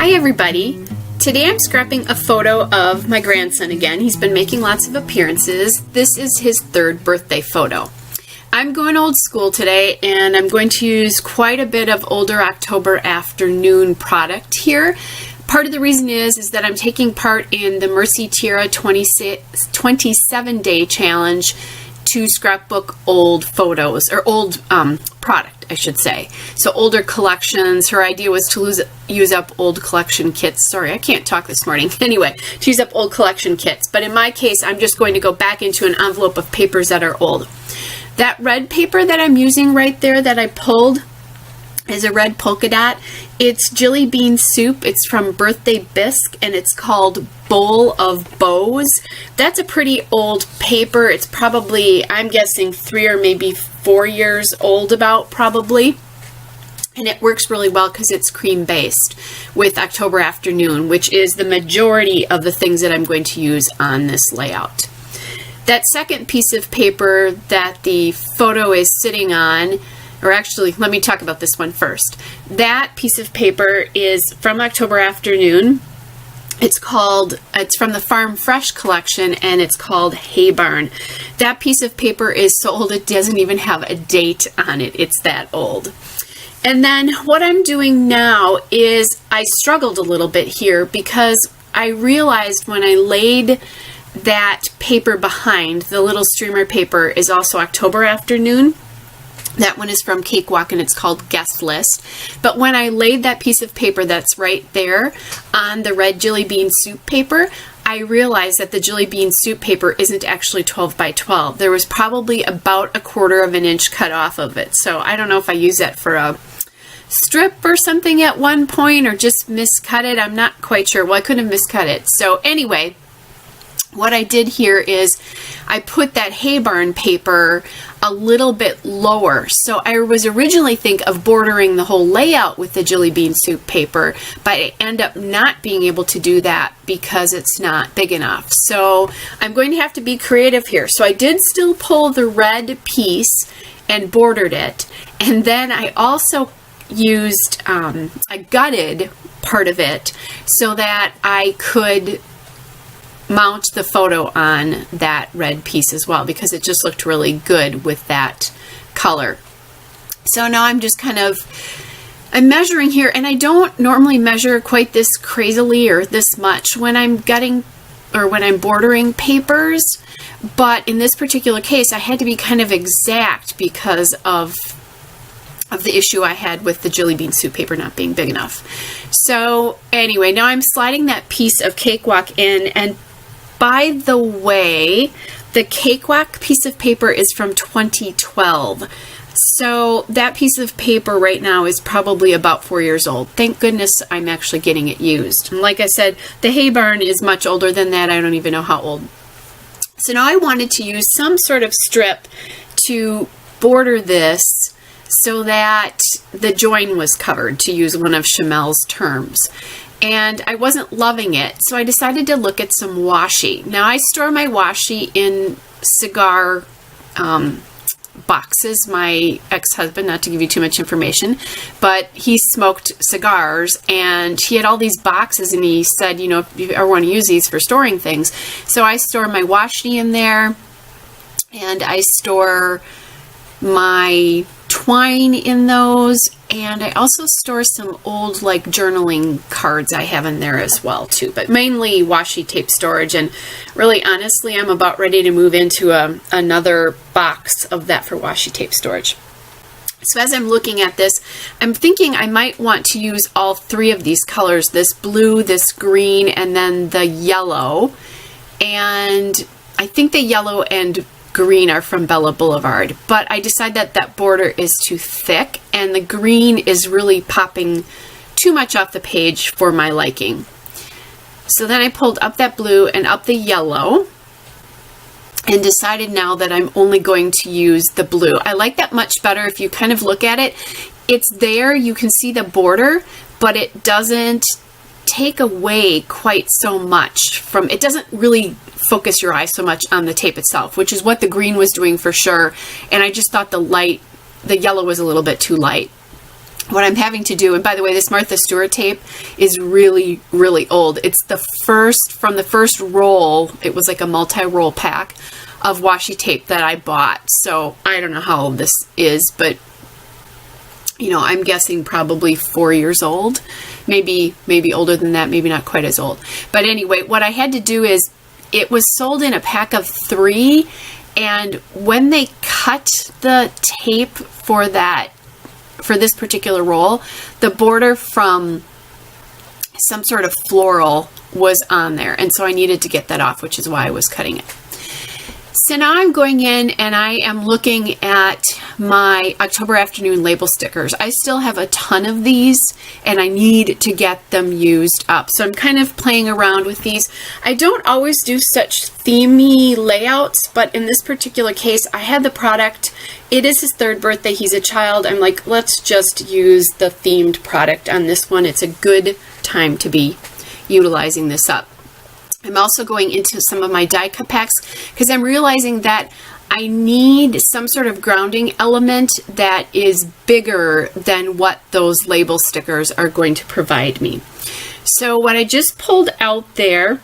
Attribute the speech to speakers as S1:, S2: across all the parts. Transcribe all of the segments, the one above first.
S1: Hi everybody! Today I'm scrapping a photo of my grandson again. He's been making lots of appearances. This is his 3rd birthday photo. I'm going old school today and I'm going to use quite a bit of older October afternoon product here. Part of the reason is that I'm taking part in the Mercy Tierra 27-day challenge to scrapbook old photos, or old product, I should say. So older collections. Her idea was to use up old collection kits. Sorry, I can't talk this morning. Anyway, to use up old collection kits. But in my case, I'm just going to go back into an envelope of papers that are old. That red paper that I'm using right there that I pulled is a red polka dot. It's Jelly Bean Soup. It's from Birthday Bisque and it's called Bowl of Bows. That's a pretty old paper. It's probably, I'm guessing, 3 or maybe 4 years old about, probably. And it works really well because it's cream based with October Afternoon, which is the majority of the things that I'm going to use on this layout. That second piece of paper that the photo is sitting on, or actually, let me talk about this one first. That piece of paper is from October Afternoon. It's from the Farm Fresh collection and it's called Hay Barn. That piece of paper is so old it doesn't even have a date on it. It's that old. And then what I'm doing now is I struggled a little bit here because I realized when I laid that paper behind, the little streamer paper is also October Afternoon. That one is from Cakewalk and it's called Guest List. But when I laid that piece of paper that's right there on the red Jelly Bean Soup paper, I realized that the Jelly Bean Soup paper isn't actually 12 by 12. There was probably about 1/4 of an inch cut off of it. So I don't know if I used that for a strip or something at one point or just miscut it. I'm not quite sure. Well, I couldn't have miscut it. So anyway, what I did here is I put that Hay Barn paper a little bit lower. So I was originally thinking of bordering the whole layout with the Jelly Bean Soup paper, but I end up not being able to do that because it's not big enough. So I'm going to have to be creative here. So I did still pull the red piece and bordered it. And then I also used, I gutted part of it so that I could mount the photo on that red piece as well because it just looked really good with that color. So now I'm just I'm measuring here, and I don't normally measure quite this crazily or this much when I'm gutting or when I'm bordering papers, but in this particular case I had to be kind of exact because of the issue I had with the Jelly Bean Soup paper not being big enough. So anyway, now I'm sliding that piece of Cakewalk in, and by the way, the Cakewalk piece of paper is from 2012. So that piece of paper right now is probably about 4 years old. Thank goodness I'm actually getting it used. And like I said, the Hay Barn is much older than that. I don't even know how old. So now I wanted to use some sort of strip to border this so that the join was covered, to use one of Chamel's terms. And I wasn't loving it, so I decided to look at some washi. Now I store my washi in cigar boxes. My ex-husband, not to give you too much information, but he smoked cigars and he had all these boxes and he said, you know, if you ever want to use these for storing things. So I store my washi in there and I store my twine in those, and I also store some old journaling cards I have in there as well too, but mainly washi tape storage. And really honestly, I'm about ready to move into another box of that for washi tape storage. So as I'm looking at this, I'm thinking I might want to use all 3 of these colors, this blue, this green, and then the yellow. And I think the yellow and green are from Bella Boulevard, but I decided that that border is too thick and the green is really popping too much off the page for my liking. So then I pulled up that blue and up the yellow and decided now that I'm only going to use the blue. I like that much better. If you kind of look at it, it's there, you can see the border, but it doesn't take away quite so much from, it doesn't really focus your eye so much on the tape itself, which is what the green was doing for sure. And I just thought the yellow was a little bit too light. what I'm having to do, and by the way, this Martha Stewart tape is really, really old. It's from the first roll. It was like a multi-roll pack of washi tape that I bought. So I don't know how old this is, but you know, I'm guessing probably 4 years old, maybe older than that, maybe not quite as old. But anyway, what I had to do is, it was sold in a pack of 3, and when they cut the tape for this particular roll, the border from some sort of floral was on there, and so I needed to get that off, which is why I was cutting it. So now I'm going in and I am looking at my October afternoon label stickers. I still have a ton of these and I need to get them used up. So I'm kind of playing around with these. I don't always do such themey layouts, but in this particular case, I had the product. It is his 3rd birthday. He's a child. I'm like, let's just use the themed product on this one. It's a good time to be utilizing this up. I'm also going into some of my die cut packs because I'm realizing that I need some sort of grounding element that is bigger than what those label stickers are going to provide me. So what I just pulled out there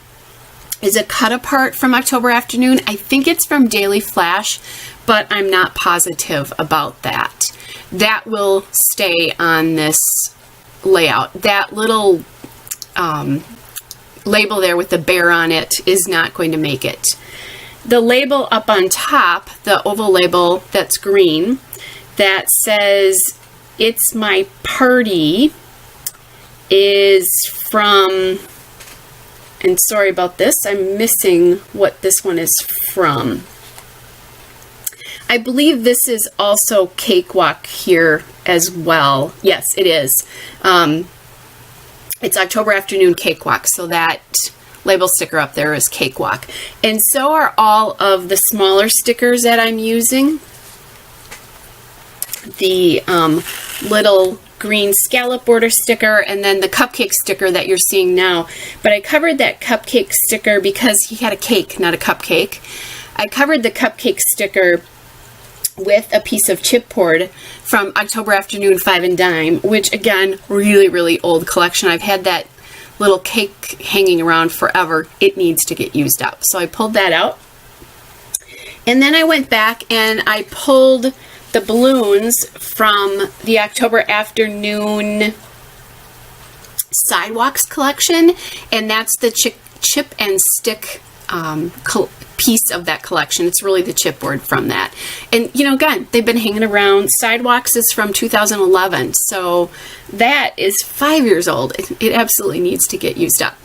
S1: is a cut apart from October Afternoon. I think it's from Daily Flash, but I'm not positive about that. That will stay on this layout. That little label there with the bear on it is not going to make it. The label up on top, the oval label that's green, that says "It's My Party," is from, and sorry about this, I'm missing what this one is from. I believe this is also Cakewalk here as well. Yes, it is. It's October Afternoon Cakewalk, so that label sticker up there is Cakewalk. And so are all of the smaller stickers that I'm using. The little green scallop border sticker, and then the cupcake sticker that you're seeing now. But I covered that cupcake sticker because he had a cake, not a cupcake. I covered the cupcake sticker with a piece of chipboard from October Afternoon 5 and Dime, which again, really, really old collection. I've had that little cake hanging around forever. It needs to get used up. So I pulled that out. And then I went back and I pulled the balloons from the October Afternoon Sidewalks collection, and that's the chip and stick piece of that collection. It's really the chipboard from that. And you know, again, they've been hanging around. Sidewalks is from 2011, so that is 5 years old. It absolutely needs to get used up.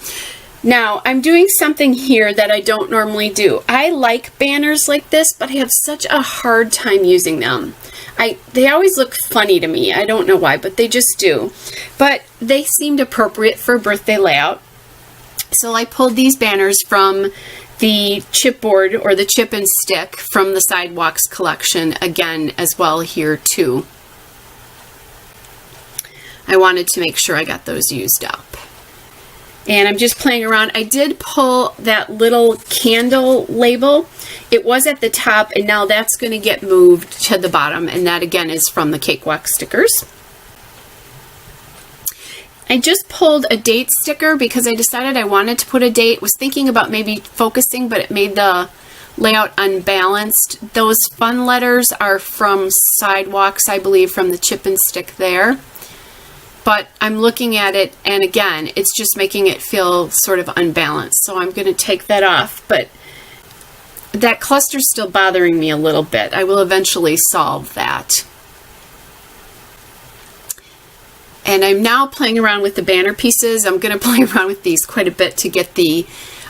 S1: Now, I'm doing something here that I don't normally do. I like banners like this, but I have such a hard time using them. They always look funny to me. I don't know why, but they just do. But they seemed appropriate for a birthday layout. So I pulled these banners from the chipboard, or the chip and stick, from the Sidewalks collection again as well here too. I wanted to make sure I got those used up. And I'm just playing around. I did pull that little candle label. It was at the top, and now that's going to get moved to the bottom, and that again is from the Cakewalk stickers. I just pulled a date sticker because I decided I wanted to put a date. Was thinking about maybe focusing, but it made the layout unbalanced. Those fun letters are from Sidewalks, I believe, from the chip and stick there. But I'm looking at it, and again, it's just making it feel sort of unbalanced. So I'm going to take that off. But that cluster's still bothering me a little bit. I will eventually solve that. And I'm now playing around with the banner pieces. I'm going to play around with these quite a bit to get the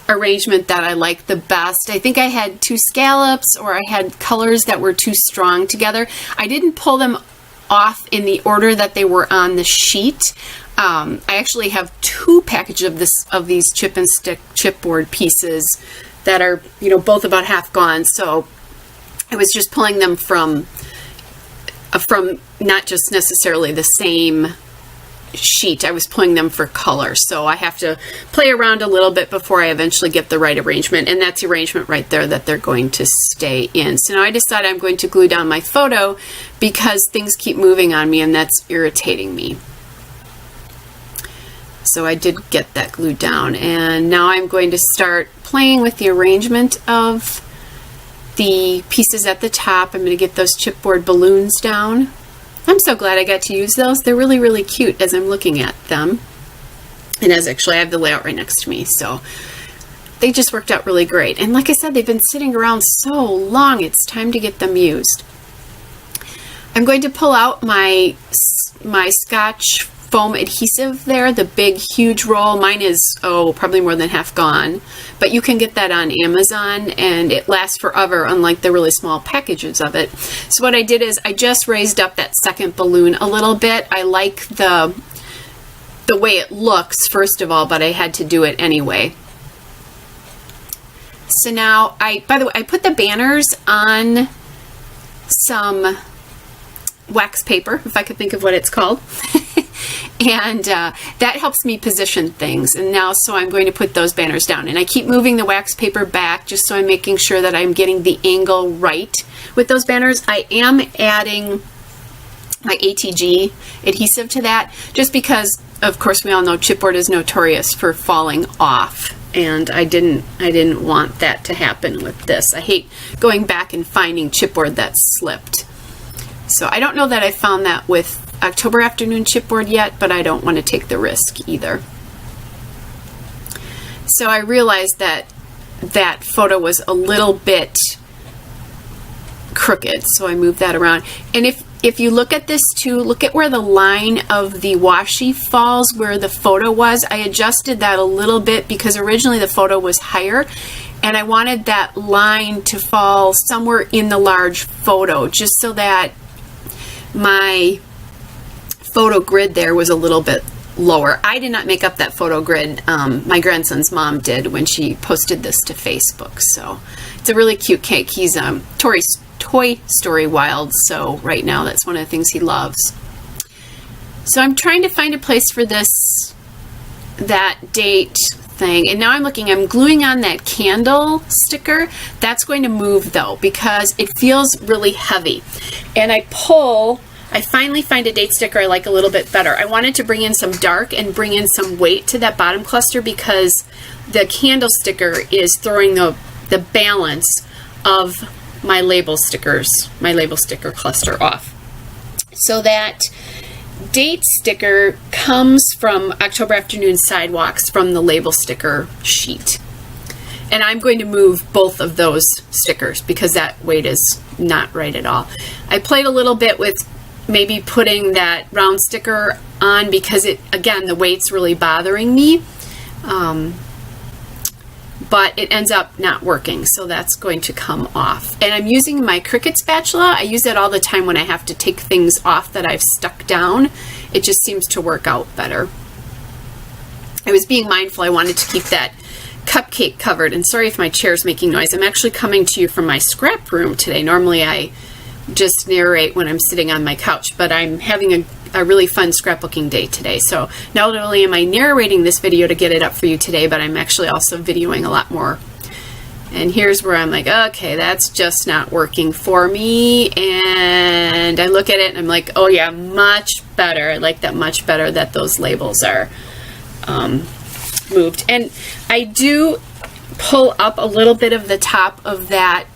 S1: arrangement that I like the best. I think I had 2 scallops, or I had colors that were too strong together. I didn't pull them off in the order that they were on the sheet. I actually have 2 packages of these chip and stick chipboard pieces that are, you know, both about half gone. So I was just pulling them from not just necessarily the same sheet, I was pulling them for color. So I have to play around a little bit before I eventually get the right arrangement. And that's the arrangement right there that they're going to stay in. So now I decided I'm going to glue down my photo because things keep moving on me and that's irritating me. So I did get that glued down, and now I'm going to start playing with the arrangement of the pieces at the top. I'm going to get those chipboard balloons down. I'm so glad I got to use those. They're really, really cute as I'm looking at them. And as actually I have the layout right next to me, so they just worked out really great. And like I said, they've been sitting around so long, it's time to get them used. I'm going to pull out my Scotch foam adhesive there, the big huge roll. Mine is probably more than half gone, but you can get that on Amazon and it lasts forever, unlike the really small packages of it. So what I did is I just raised up that second balloon a little bit. I like the way it looks, first of all, but I had to do it anyway. So now by the way, I put the banners on some wax paper, if I could think of what it's called. And that helps me position things. And now, so I'm going to put those banners down. And I keep moving the wax paper back just so I'm making sure that I'm getting the angle right with those banners. I am adding my ATG adhesive to that just because, of course, we all know chipboard is notorious for falling off. And I didn't want that to happen with this. I hate going back and finding chipboard that slipped. So I don't know that I found that with October Afternoon chipboard yet, but I don't want to take the risk either. So I realized that that photo was a little bit crooked, so I moved that around. And if you look at this too, look at where the line of the washi falls, where the photo was. I adjusted that a little bit because originally the photo was higher, and I wanted that line to fall somewhere in the large photo, just so that my photo grid there was a little bit lower. I did not make up that photo grid. My grandson's mom did when she posted this to Facebook. So it's a really cute cake. He's Toy Story wild, so right now that's one of the things he loves. So I'm trying to find a place for that date thing, and now I'm gluing on that candle sticker. That's going to move though because it feels really heavy, and I finally find a date sticker I like a little bit better. I wanted to bring in some dark and bring in some weight to that bottom cluster because the candle sticker is throwing the balance of my label sticker cluster off. So that date sticker comes from October Afternoon Sidewalks from the label sticker sheet. And I'm going to move both of those stickers because that weight is not right at all. I played a little bit with maybe putting that round sticker on because again, the weight's really bothering me. But it ends up not working, so that's going to come off. And I'm using my Cricut spatula. I use that all the time when I have to take things off that I've stuck down. It just seems to work out better. I was being mindful. I wanted to keep that cupcake covered, and sorry if my chair's making noise. I'm actually coming to you from my scrap room today. Normally I just narrate when I'm sitting on my couch, but I'm having a really fun scrapbooking day today. So not only am I narrating this video to get it up for you today, but I'm actually also videoing a lot more. And here's where I'm like, okay, that's just not working for me. And I look at it and I'm like, oh yeah, much better. I like that much better that those labels are moved. And I do pull up a little bit of the top of that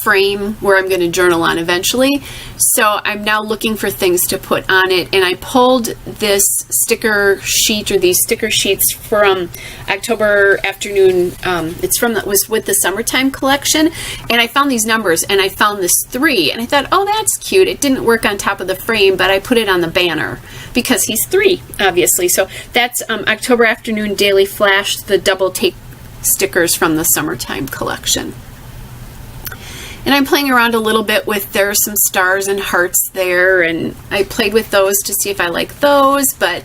S1: frame where I'm going to journal on eventually. So I'm now looking for things to put on it, and I pulled this sticker sheet, or these sticker sheets from October Afternoon. It was with the Summertime collection, and I found these numbers, and I found this 3, and I thought, oh, that's cute. It didn't work on top of the frame, but I put it on the banner because he's 3, obviously. So that's October Afternoon Daily Flash, the double take stickers from the Summertime collection. And I'm playing around a little bit with, there are some stars and hearts there, and I played with those to see if I like those, but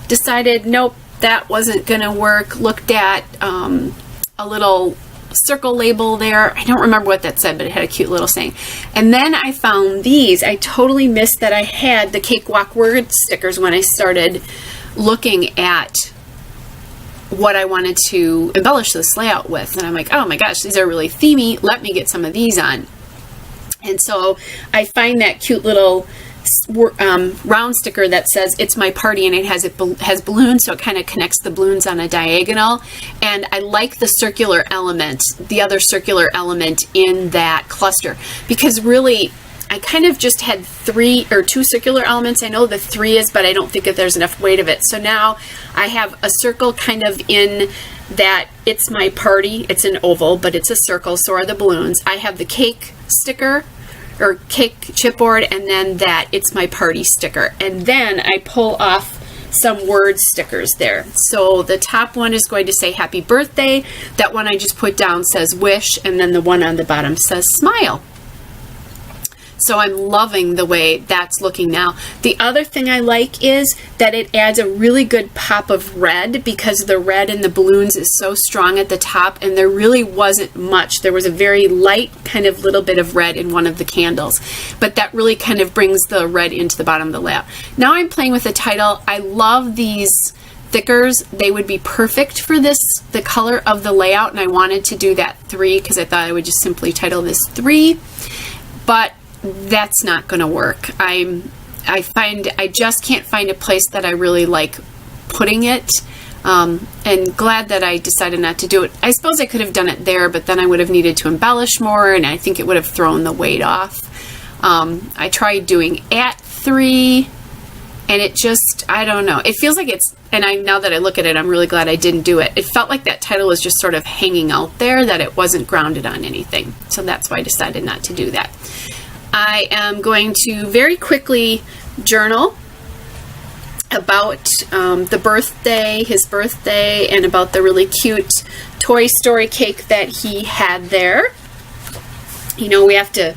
S1: decided, nope, that wasn't going to work. Looked at a little circle label there. I don't remember what that said, but it had a cute little saying. And then I found these. I totally missed that I had the Cakewalk word stickers when I started looking at what I wanted to embellish this layout with. And I'm like, oh my gosh, these are really themey. Let me get some of these on. And so I find that cute little round sticker that says "It's my party," and it has balloons, so it kind of connects the balloons on a diagonal. And I like the circular element, the other circular element in that cluster, because really I kind of just had 3 or 2 circular elements. I know the 3 is, but I don't think that there's enough weight of it. So now I have a circle kind of in that "It's my party." It's an oval, but it's a circle, so are the balloons. I have the cake sticker or cake chipboard, and then that "It's my party" sticker. And then I pull off some word stickers there. So the top one is going to say "Happy Birthday." That one I just put down says "Wish," and then the one on the bottom says "Smile." So I'm loving the way that's looking now. The other thing I like is that it adds a really good pop of red, because the red in the balloons is so strong at the top, and there really wasn't much. There was a very light kind of little bit of red in one of the candles, but that really kind of brings the red into the bottom of the layout. Now I'm playing with the title. I love these stickers. They would be perfect for this, the color of the layout, and I wanted to do that 3 because I thought I would just simply title this 3, but that's not going to work. I just can't find a place that I really like putting it, and glad that I decided not to do it. I suppose I could have done it there, but then I would have needed to embellish more, and I think it would have thrown the weight off. I tried doing at 3, and it just, I don't know. It feels like it's, and now that I look at it, I'm really glad I didn't do it. It felt like that title was just sort of hanging out there, that it wasn't grounded on anything. So that's why I decided not to do that. I am going to very quickly journal about the birthday, his birthday, and about the really cute Toy Story cake that he had there. You know, we have to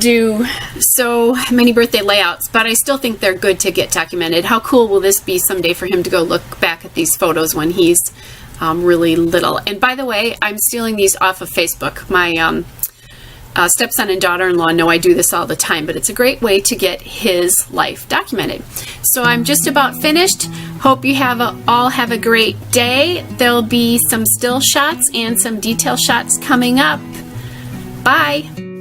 S1: do so many birthday layouts, but I still think they're good to get documented. How cool will this be someday for him to go look back at these photos when he's really little? And by the way, I'm stealing these off of Facebook. My stepson and daughter-in-law know I do this all the time, but it's a great way to get his life documented. So I'm just about finished. Hope you all have a great day. There'll be some still shots and some detail shots coming up. Bye.